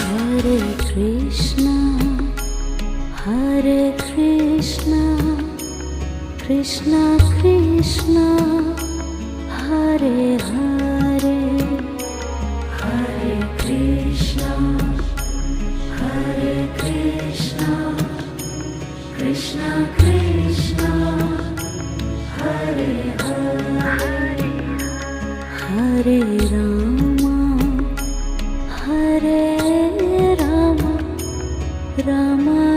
Hare Krishna, Hare Krishna, Krishna Krishna, Hare Hare, Hare Krishna, Hare Krishna, Krishna Krishna, Hare Hare, Hare Rama, Hare Rama, Rama